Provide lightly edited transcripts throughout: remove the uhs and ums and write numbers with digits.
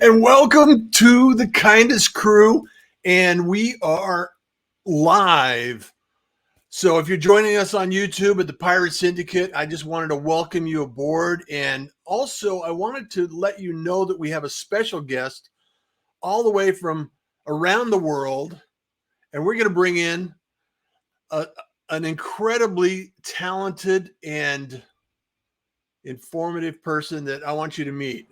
And welcome to the Kindest Crew. And we are live. So if you're joining us on YouTube at the Pirate Syndicate, I just wanted to welcome you aboard. And also, I wanted to let you know that we have a special guest all the way from around the world. And we're going to bring in an incredibly talented and informative person that I want you to meet.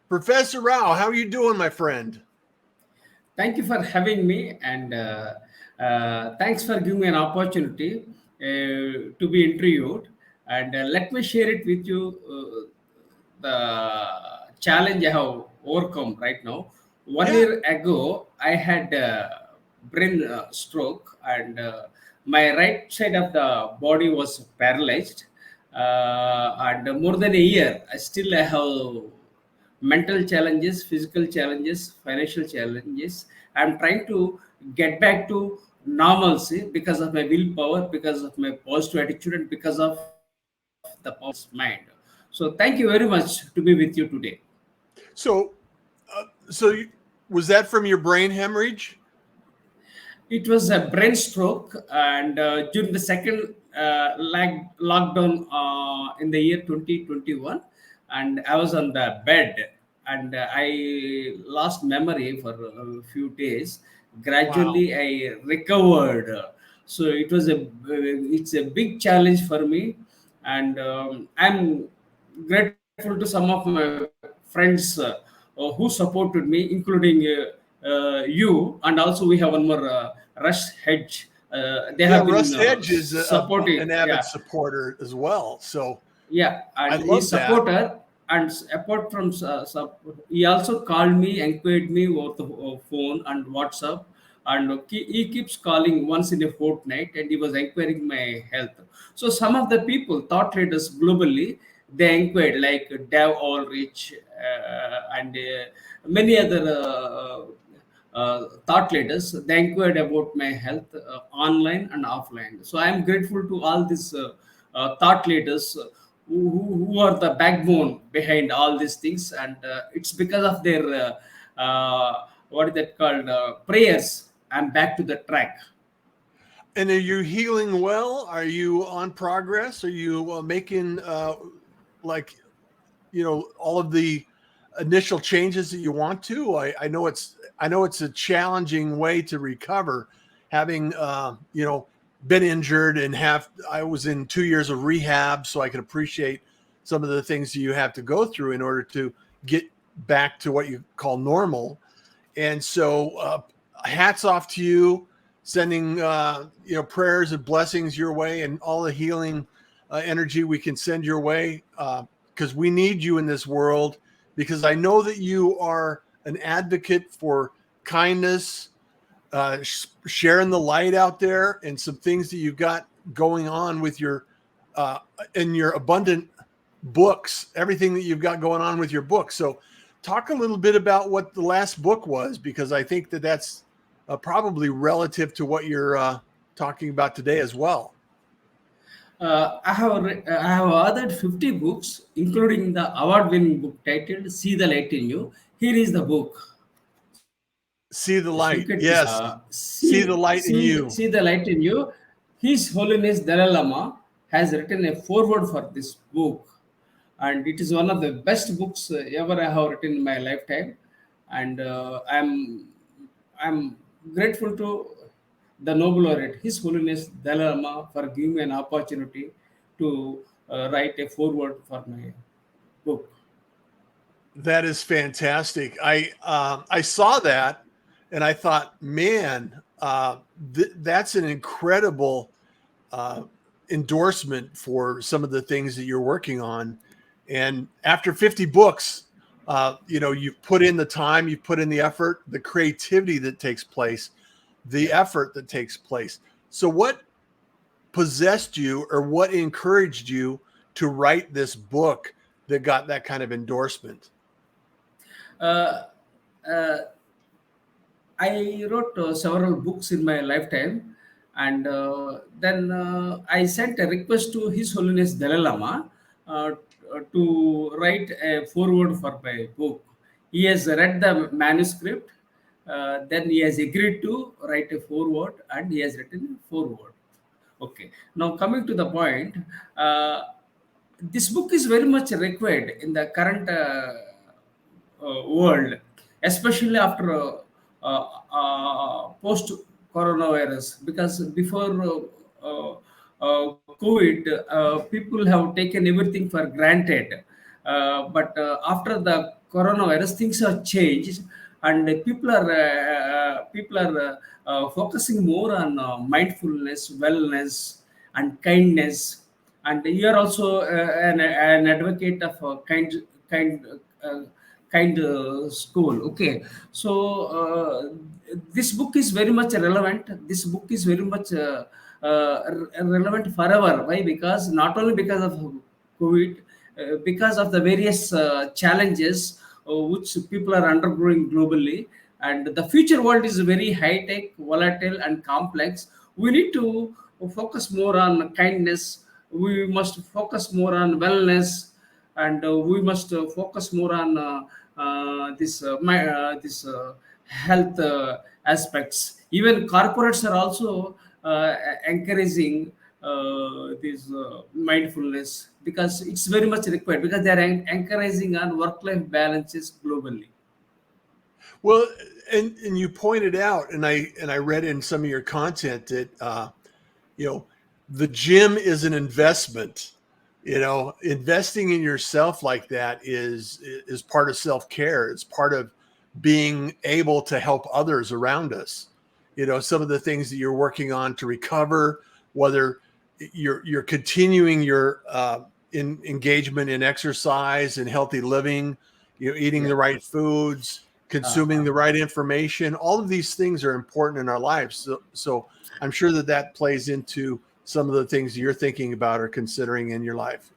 Professor Rao, how are you doing, my friend? Thank you for having me, and thanks for giving me an opportunity to be interviewed. And let me share it with you the challenge I have overcome right now. One year ago, I had brain stroke, and my right side of the body was paralyzed. And more than a year, I have mental challenges, physical challenges, financial challenges. I'm trying to get back to normalcy because of my willpower, because of my positive attitude, and because of the power of mind. So thank you very much to be with you today. So, was that from your brain hemorrhage? It was a brain stroke, and during the second lockdown in the year 2021, and I was on the bed, and I lost memory for a few days. Gradually, Wow. I recovered. So it's a big challenge for me, and I'm grateful to some of my friends who supported me, including you, and also we have one more Russ Hedge. They Yeah, have been Russ Hedge is an supporting. avid Yeah, supporter as well. So yeah, I and love he's that. supporter. And apart from he also called me, inquired me over the phone and WhatsApp, and he keeps calling once in a fortnight, and he was inquiring my health. So some of the people, thought leaders globally, they inquired, like Dev Ulrich and many other thought leaders. They inquired about my health online and offline. So I am grateful to all these thought leaders who are the backbone behind all these things, and it's because of their what is that called, prayers. I'm back to the track. And are you healing well? Are you on progress? Are you making like all of the initial changes that you want to? I know it's a challenging way to recover, having been injured and I was in 2 years of rehab, so I can appreciate some of the things that you have to go through in order to get back to what you call normal. And so hats off to you, sending prayers and blessings your way, and all the healing energy we can send your way, because we need you in this world, because I know that you are an advocate for kindness, sharing the light out there, and some things that you've got going on with your in your abundant books, everything that you've got going on with your book. So talk a little bit about what the last book was, because I think that that's probably relative to what you're talking about today as well. I have authored 50 books, including the award-winning book titled "See the Light in You." Here is the book. See the Just look light. at this. Yes. See the light in you. See the light in you. His Holiness Dalai Lama has written a foreword for this book, and it is one of the best books ever I have written in my lifetime. And I'm grateful to the Nobel laureate, His Holiness Dalai Lama, for giving me an opportunity to write a foreword for my book. That is fantastic. I saw that and I thought, man, that's an incredible uh, endorsement for some of the things that you're working on. And after 50 books, you've put in the time, you've put in the effort, the creativity that takes place, the Yeah. effort that takes place. So, what possessed you or what encouraged you to write this book that got that kind of endorsement? Uh, uh, I wrote several books in my lifetime, and then I sent a request to His Holiness Dalai Lama to write a foreword for my book. He has read the manuscript, then he has agreed to write a foreword, and he has written a foreword. Okay. Now coming to the point, uh, this book is very much required in the current world, especially after post coronavirus, because before COVID, people have taken everything for granted. But after the coronavirus, things have changed, and people are focusing more on mindfulness, wellness, and kindness. And you are also an advocate of kind uh, school. Okay, so this book is very much relevant. This book is very much relevant forever. Why? Because not only because of COVID, because of the various challenges which people are undergoing globally, and the future world is very high tech, volatile, and complex. We need to focus more on kindness. We must focus more on wellness, and we must focus more on this health aspects. Even corporates are also encouraging this mindfulness, because it's very much required, because they are encouraging on work-life balances globally. Well, and you pointed out, and I read in some of your content that you know the gym is an investment. Investing in yourself like that is part of self care. It's part of being able to help others around us. Some of the things that you're working on to recover, whether you're continuing your engagement in exercise and healthy living, eating Yeah. the right foods, consuming the right information. All of these things are important in our lives. So I'm sure that plays into some of the things you're thinking about or considering in your life.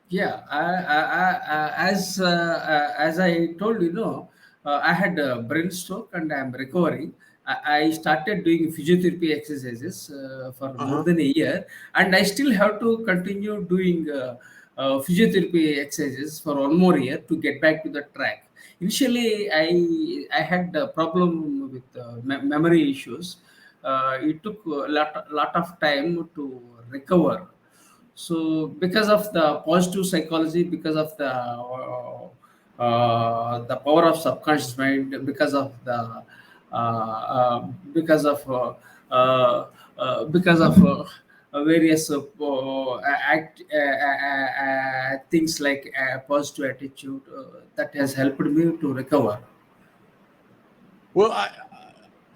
Yeah, as I told you, I had a brain stroke and I'm recovering. I started doing physiotherapy exercises for more Uh-huh. than a year, and I still have to continue doing physiotherapy exercises for one more year to get back to the track. Initially, I had a problem with memory issues. It took a lot of time to recover. So because of the positive psychology, because of the power of subconscious mind, because of various things like positive attitude, that has helped me to recover. Well,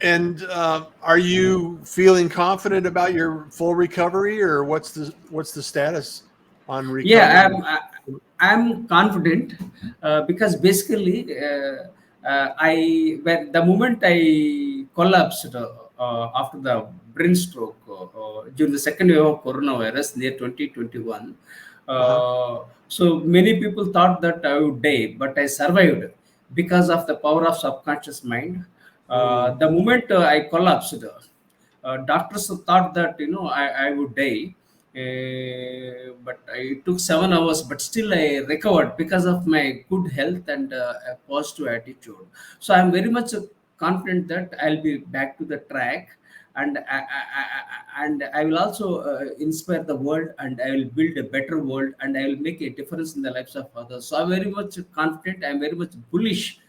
and are you feeling confident about your full recovery, or what's the status on Yeah, recovering? I'm confident, because basically, I when the moment I collapsed after the brain stroke during the second wave of coronavirus near 2021. Uh-huh. So many people thought that I would die, but I survived because of the power of subconscious mind. Mm. The moment I collapsed, doctors thought that I would die, but it took 7 hours, but still I recovered because of my good health and a positive attitude. So I'm very much confident that I'll be back to the track, and I will also inspire the world, and I will build a better world, and I will make a difference in the lives of others. So I'm very much confident. I'm very much bullish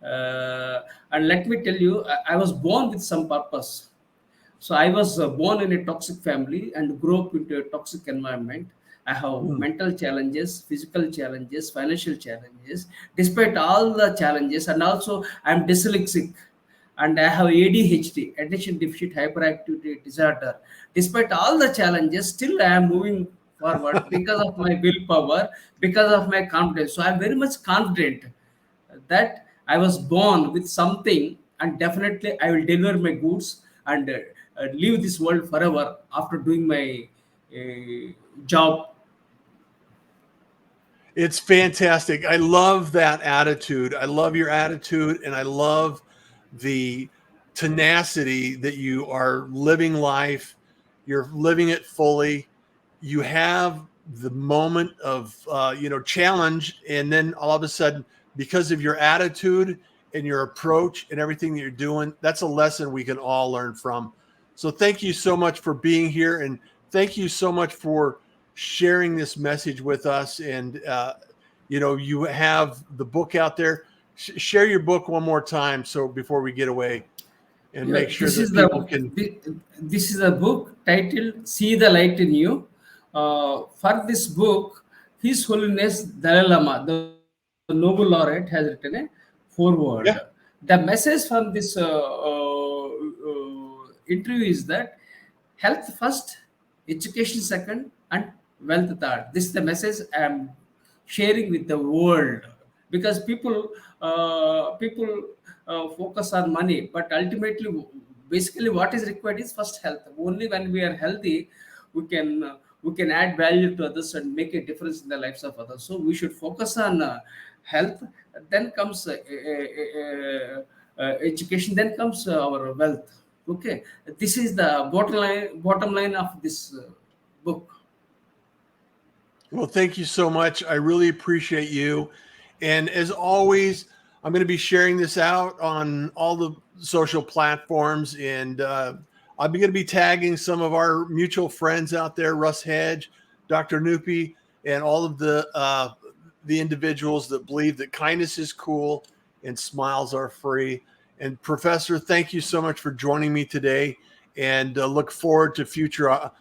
And let me tell you, I was born with some purpose. So I was born in a toxic family and grew up into a toxic environment. I have Mm. mental challenges, physical challenges, financial challenges. Despite all the challenges, and also I'm dyslexic, and I have ADHD, attention deficit hyperactivity disorder. Despite all the challenges, still I am moving forward because of my willpower, because of my confidence. So I'm very much confident that I was born with something, and definitely I will deliver my goods and leave this world forever after doing my job. It's fantastic. I love that attitude. I love your attitude, and I love the tenacity that you are living life. You're living it fully. You have the moment of challenge, and then all of a sudden, because of your attitude and your approach and everything that you're doing, that's a lesson we can all learn from. So thank you so much for being here, and thank you so much for sharing this message with us. And you have the book out there. Share your book one more time, so before we get away, and Yeah, make sure that people can. this is a book titled "See the Light in You." For this book, His Holiness Dalai Lama, the Nobel Laureate, has written a foreword. Yeah. The message from this interview is that health first, education second, and wealth third. This is the message I am sharing with the world, because people focus on money, but ultimately, basically, what is required is first health. Only when we are healthy, we can add value to others and make a difference in the lives of others. So we should focus on health. Then comes education. Then comes our wealth. Okay, this is the bottom line of this book. Well, thank you so much. I really appreciate you. And as always, I'm going to be sharing this out on all the social platforms. And I'm going to be tagging some of our mutual friends out there, Russ Hedge, Dr. Nupi, and all of the individuals that believe that kindness is cool and smiles are free. And Professor, thank you so much for joining me today, and look forward to future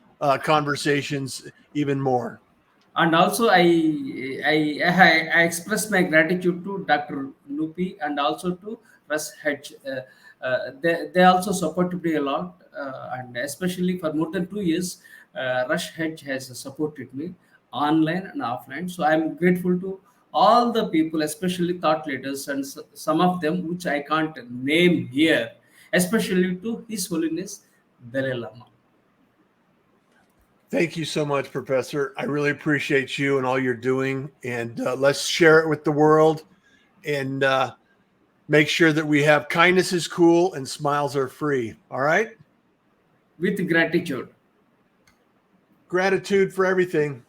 conversations even more. And also I express my gratitude to Dr. Nupi and also to Russ Hedge. They also supported me a lot, and especially for more than 2 years, Rush Hedge has supported me online and offline. So I'm grateful to all the people, especially thought leaders, and some of them which I can't name here, especially to His Holiness Dalai Lama. Thank you so much, Professor. I really appreciate you and all you're doing. And let's share it with the world, and make sure that we have kindness is cool and smiles are free. All right. With gratitude. Gratitude for everything.